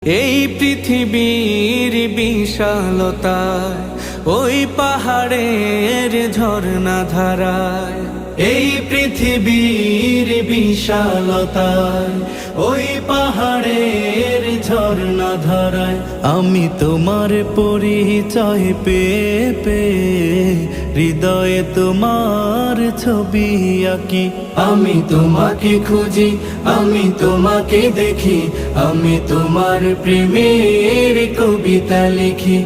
এই পৃথিবীর বিশালতায় ওই পাহাড়ের ঝর্ণা ধারায়, এই পৃথিবীর বিশালতায় ওই পাহাড়ের ঝর্ণা ধারায় আমি তোমার পরিচয় পেয়ে পেয়ে হৃদয়ে তোমার ছবি আঁকি। আমি তোমাকে খুঁজি, আমি তোমাকে দেখি, আমি তোমার প্রেমের কবিতা লিখি।